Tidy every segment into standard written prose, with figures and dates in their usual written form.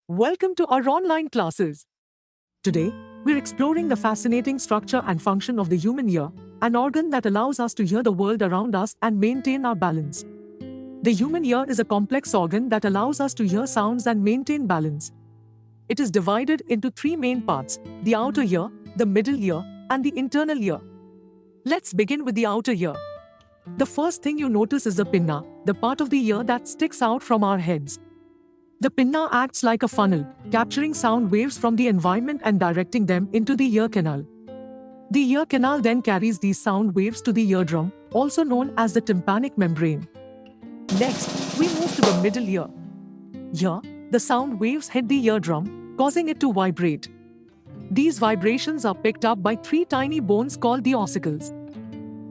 Welcome to our online classes. Today, we're exploring the fascinating structure and function of the human ear, an organ that allows us to hear the world around us and maintain our balance. The human ear is a complex organ that allows us to hear sounds and maintain balance. It is divided into three main parts: the outer ear, the middle ear, and the internal ear. Let's begin with the outer ear. The first thing you notice is the pinna, the part of the ear that sticks out from our heads. The pinna acts like a funnel, capturing sound waves from the environment and directing them into the ear canal. The ear canal then carries these sound waves to the eardrum, also known as the tympanic membrane. Next, we move to the middle ear. Here, the sound waves hit the eardrum, causing it to vibrate. These vibrations are picked up by three tiny bones called the ossicles.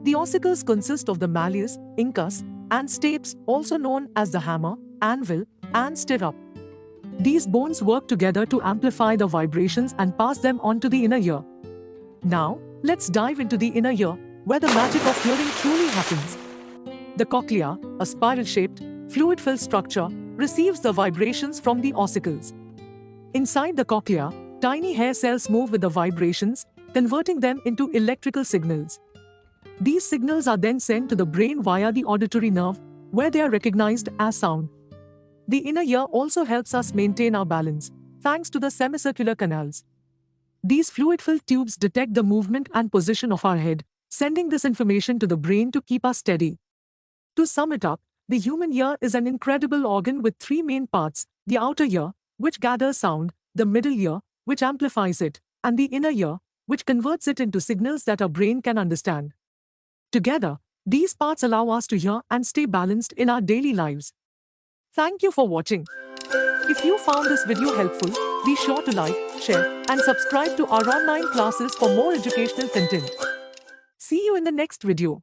The ossicles consist of the malleus, incus, and stapes, also known as the hammer, anvil, and stirrup. These bones work together to amplify the vibrations and pass them on to the inner ear. Now, let's dive into the inner ear, where the magic of hearing truly happens. The cochlea, a spiral-shaped, fluid-filled structure, receives the vibrations from the ossicles. Inside the cochlea, tiny hair cells move with the vibrations, converting them into electrical signals. These signals are then sent to the brain via the auditory nerve, where they are recognized as sound. The inner ear also helps us maintain our balance, thanks to the semicircular canals. These fluid-filled tubes detect the movement and position of our head, sending this information to the brain to keep us steady. To sum it up, the human ear is an incredible organ with three main parts: the outer ear, which gathers sound, the middle ear, which amplifies it, and the inner ear, which converts it into signals that our brain can understand. Together, these parts allow us to hear and stay balanced in our daily lives. Thank you for watching. If you found this video helpful, be sure to like, share, and subscribe to our online classes for more educational content. See you in the next video.